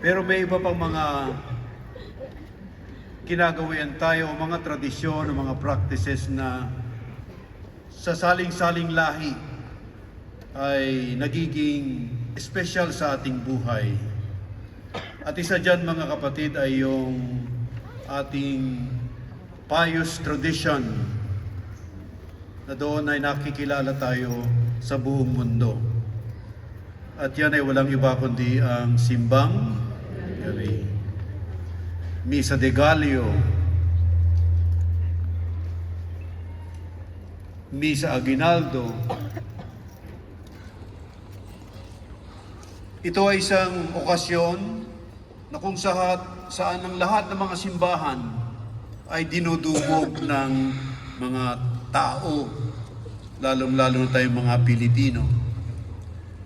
Pero may iba pang mga ginagawian tayo o mga tradisyon o mga practices na sa saling-saling lahi ay nagiging special sa ating buhay. At isa dyan mga kapatid ay yung ating pious tradition na doon ay nakikilala tayo sa buong mundo. At yan ay walang iba kundi ang simbang gabi. Misa de Gallo, Misa Aguinaldo. Ito ay isang okasyon na kung saan ang lahat ng mga simbahan ay dinudumog ng mga tao, lalong-lalo na tayong mga Pilipino.